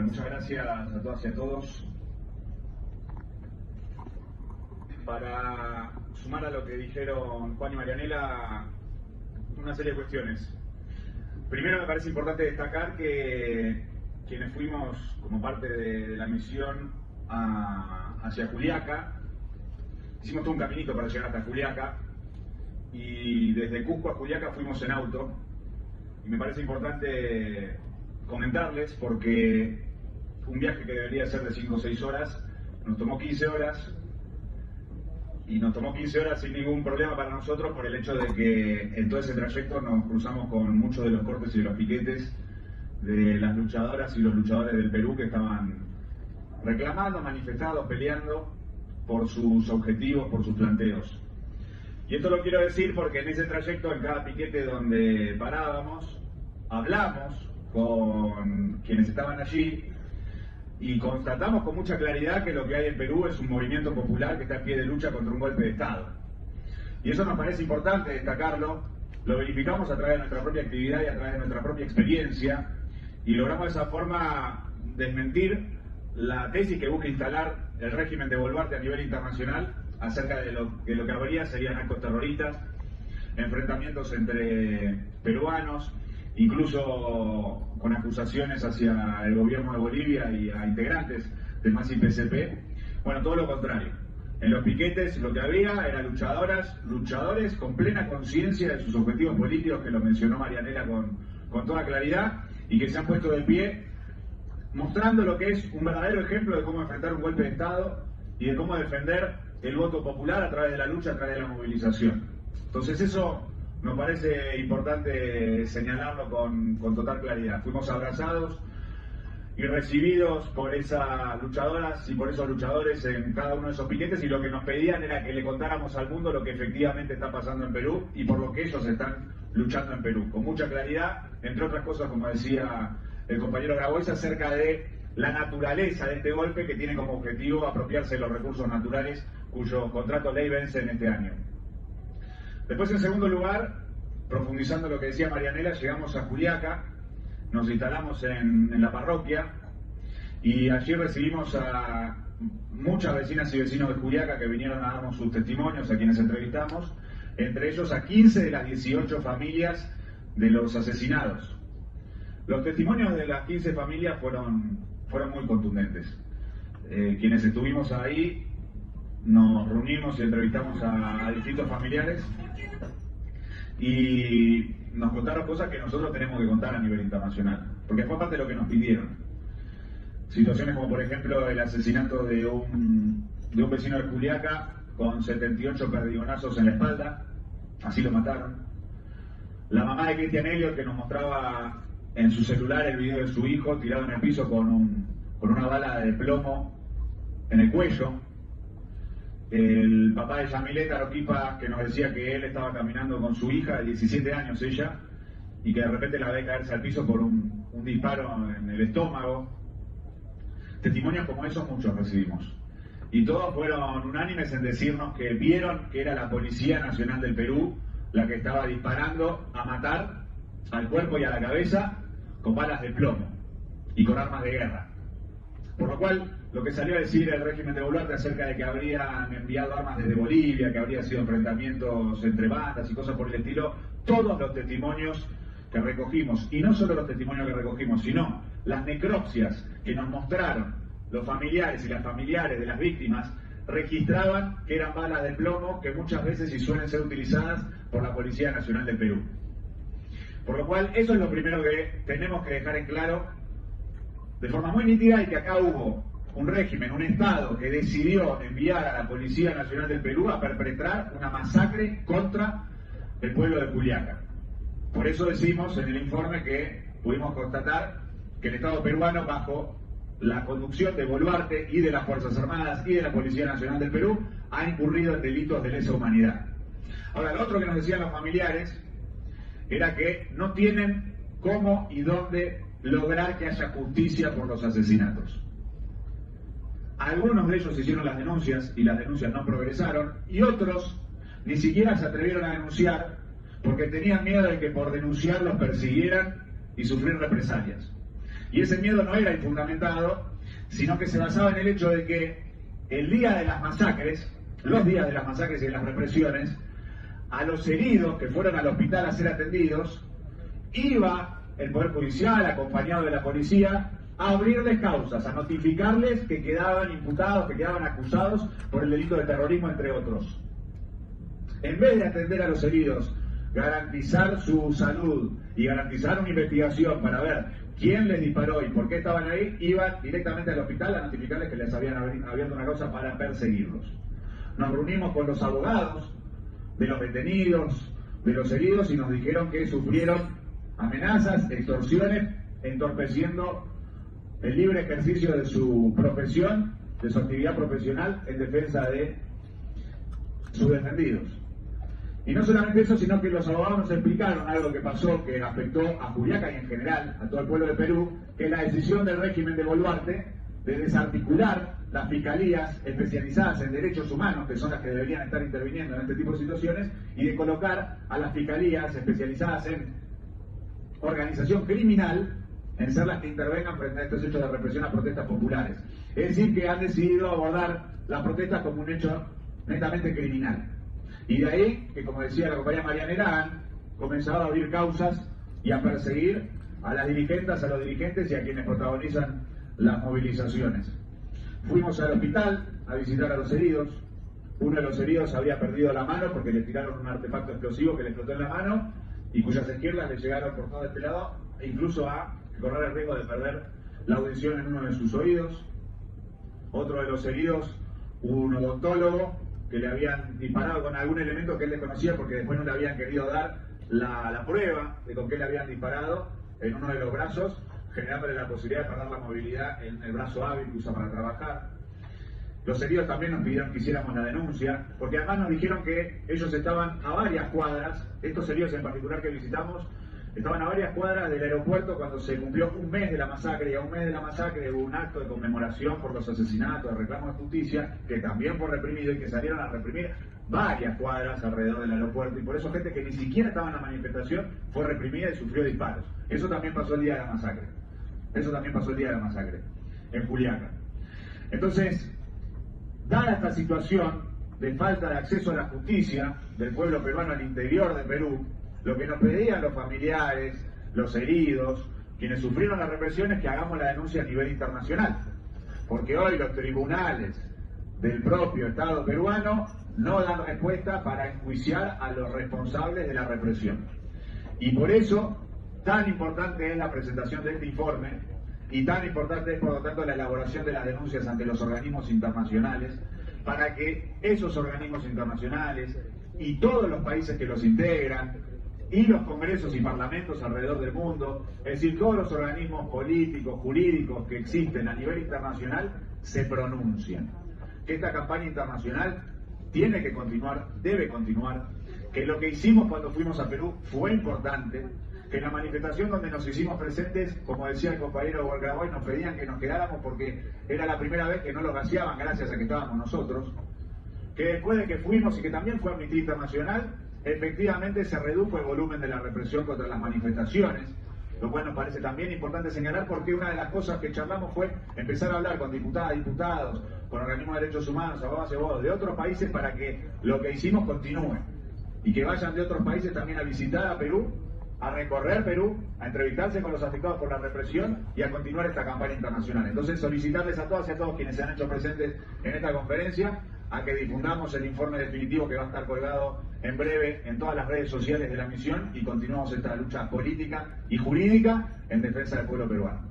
Bueno, muchas gracias a todas y a todos. Para sumar a lo que dijeron Juan y Marianela, una serie de cuestiones. Primero, me parece importante destacar que quienes fuimos como parte de la misión hacia Juliaca, hicimos todo un caminito para llegar hasta Juliaca, y desde Cusco a Juliaca fuimos en auto, y me parece importante comentarles porque un viaje que debería ser de 5 o 6 horas nos tomó 15 horas, y nos tomó 15 horas sin ningún problema para nosotros por el hecho de que en todo ese trayecto nos cruzamos con muchos de los cortes y de los piquetes de las luchadoras y los luchadores del Perú que estaban reclamando, manifestados, peleando por sus objetivos, por sus planteos. Y esto lo quiero decir porque en ese trayecto, en cada piquete donde parábamos, hablamos con quienes estaban allí y constatamos con mucha claridad que lo que hay en Perú es un movimiento popular que está en pie de lucha contra un golpe de Estado. Y eso nos parece importante destacarlo, lo verificamos a través de nuestra propia actividad y a través de nuestra propia experiencia, y logramos de esa forma desmentir la tesis que busca instalar el régimen de Boluarte a nivel internacional acerca de lo que habría serían actos terroristas, enfrentamientos entre peruanos, incluso con acusaciones hacia el gobierno de Bolivia y a integrantes del MAS y PCP. Bueno, todo lo contrario. En los piquetes lo que había eran luchadores con plena conciencia de sus objetivos políticos, que lo mencionó Marianela con toda claridad, y que se han puesto de pie mostrando lo que es un verdadero ejemplo de cómo enfrentar un golpe de Estado y de cómo defender el voto popular a través de la lucha, a través de la movilización. Entonces eso nos parece importante señalarlo con total claridad. Fuimos abrazados y recibidos por esas luchadoras y por esos luchadores en cada uno de esos piquetes, y lo que nos pedían era que le contáramos al mundo lo que efectivamente está pasando en Perú y por lo que ellos están luchando en Perú, con mucha claridad, entre otras cosas, como decía el compañero Grabois, acerca de la naturaleza de este golpe, que tiene como objetivo apropiarse de los recursos naturales cuyo contrato ley vence en este año. Después, en segundo lugar, profundizando lo que decía Marianela, llegamos a Juliaca, nos instalamos en la parroquia, y allí recibimos a muchas vecinas y vecinos de Juliaca que vinieron a darnos sus testimonios, a quienes entrevistamos, entre ellos a 15 de las 18 familias de los asesinados. Los testimonios de las 15 familias fueron muy contundentes. Quienes estuvimos ahí nos reunimos y entrevistamos a distintos familiares y nos contaron cosas que nosotros tenemos que contar a nivel internacional, porque fue parte de lo que nos pidieron. Situaciones como, por ejemplo, el asesinato de un vecino de Juliaca con 78 perdigonazos en la espalda, así lo mataron. La mamá de Cristian Elliot, que nos mostraba en su celular el video de su hijo tirado en el piso con una bala de plomo en el cuello. El papá de Yamilet Aroquipa, que nos decía que él estaba caminando con su hija de 17 años ella, y que de repente la ve caerse al piso por un disparo en el estómago. Testimonios como esos muchos recibimos, y todos fueron unánimes en decirnos que vieron que era la Policía Nacional del Perú la que estaba disparando a matar al cuerpo y a la cabeza con balas de plomo y con armas de guerra. Por lo cual, lo que salió a decir el régimen de Boluarte acerca de que habrían enviado armas desde Bolivia, que habría sido enfrentamientos entre bandas y cosas por el estilo, todos los testimonios que recogimos, y no solo los testimonios que recogimos, sino las necropsias que nos mostraron los familiares y las familiares de las víctimas, registraban que eran balas de plomo que muchas veces y suelen ser utilizadas por la Policía Nacional del Perú. Por lo cual, eso es lo primero que tenemos que dejar en claro de forma muy nítida, y que acá hubo un régimen, un Estado que decidió enviar a la Policía Nacional del Perú a perpetrar una masacre contra el pueblo de Juliaca. Por eso decimos en el informe que pudimos constatar que el Estado peruano, bajo la conducción de Boluarte y de las Fuerzas Armadas y de la Policía Nacional del Perú, ha incurrido en delitos de lesa humanidad. Ahora, lo otro que nos decían los familiares era que no tienen cómo y dónde lograr que haya justicia por los asesinatos. Algunos de ellos hicieron las denuncias y las denuncias no progresaron, y otros ni siquiera se atrevieron a denunciar porque tenían miedo de que por denunciar los persiguieran y sufrir represalias. Y ese miedo no era infundamentado, sino que se basaba en el hecho de que el día de las masacres, los días de las masacres y de las represiones, a los heridos que fueron al hospital a ser atendidos, iba el Poder Judicial, acompañado de la policía, a abrirles causas, a notificarles que quedaban imputados, que quedaban acusados por el delito de terrorismo, entre otros. En vez de atender a los heridos, garantizar su salud y garantizar una investigación para ver quién les disparó y por qué estaban ahí, iban directamente al hospital a notificarles que les habían abierto una causa para perseguirlos. Nos reunimos con los abogados de los detenidos, de los heridos, y nos dijeron que sufrieron amenazas, extorsiones, entorpeciendo el libre ejercicio de su profesión, de su actividad profesional en defensa de sus defendidos. Y no solamente eso, sino que los abogados nos explicaron algo que pasó, que afectó a Juliaca y en general a todo el pueblo de Perú, que es la decisión del régimen de Boluarte de desarticular las fiscalías especializadas en derechos humanos, que son las que deberían estar interviniendo en este tipo de situaciones, y de colocar a las fiscalías especializadas en organización criminal en ser las que intervengan frente a estos hechos de represión a protestas populares. Es decir, que han decidido abordar las protestas como un hecho netamente criminal. Y de ahí que, como decía la compañera Marianela, han comenzado a abrir causas y a perseguir a las dirigentes, a los dirigentes y a quienes protagonizan las movilizaciones. Fuimos al hospital a visitar a los heridos. Uno de los heridos había perdido la mano porque le tiraron un artefacto explosivo que le explotó en la mano y cuyas esquirlas le llegaron por todo este lado, e incluso a correr el riesgo de perder la audición en uno de sus oídos. Otro de los heridos, un odontólogo que le habían disparado con algún elemento que él desconocía porque después no le habían querido dar la prueba de con qué le habían disparado en uno de los brazos, generándole la posibilidad de perder la movilidad en el brazo hábil que usa para trabajar. Los heridos también nos pidieron que hiciéramos la denuncia, porque además nos dijeron que ellos estaban a varias cuadras, estos heridos en particular que visitamos, estaban a varias cuadras del aeropuerto cuando se cumplió un mes de la masacre, y a un mes de la masacre hubo un acto de conmemoración por los asesinatos, de reclamo de justicia, que también fue reprimido y que salieron a reprimir varias cuadras alrededor del aeropuerto, y por eso gente que ni siquiera estaba en la manifestación fue reprimida y sufrió disparos. Eso también pasó el día de la masacre. Eso también pasó el día de la masacre, en Juliaca. Entonces, dada esta situación de falta de acceso a la justicia del pueblo peruano al interior de Perú, lo que nos pedían los familiares, los heridos, quienes sufrieron la represión, es que hagamos la denuncia a nivel internacional. Porque hoy los tribunales del propio Estado peruano no dan respuesta para enjuiciar a los responsables de la represión. Y por eso, tan importante es la presentación de este informe, y tan importante es, por lo tanto, la elaboración de las denuncias ante los organismos internacionales, para que esos organismos internacionales y todos los países que los integran, y los congresos y parlamentos alrededor del mundo, es decir, todos los organismos políticos, jurídicos que existen a nivel internacional, se pronuncien. Que esta campaña internacional tiene que continuar, debe continuar, que lo que hicimos cuando fuimos a Perú fue importante, que en la manifestación donde nos hicimos presentes, como decía el compañero Graboy, nos pedían que nos quedáramos porque era la primera vez que no lo gaseaban gracias a que estábamos nosotros, que después de que fuimos y que también fue Amnistía Internacional, efectivamente se redujo el volumen de la represión contra las manifestaciones, lo cual nos parece también importante señalar, porque una de las cosas que charlamos fue empezar a hablar con diputadas, diputados, con organismos de derechos humanos, abogados y abogados de otros países, para que lo que hicimos continúe y que vayan de otros países también a visitar a Perú, a recorrer Perú, a entrevistarse con los afectados por la represión y a continuar esta campaña internacional. Entonces, solicitarles a todas y a todos quienes se han hecho presentes en esta conferencia a que difundamos el informe definitivo que va a estar colgado en breve en todas las redes sociales de la misión, y continuamos esta lucha política y jurídica en defensa del pueblo peruano.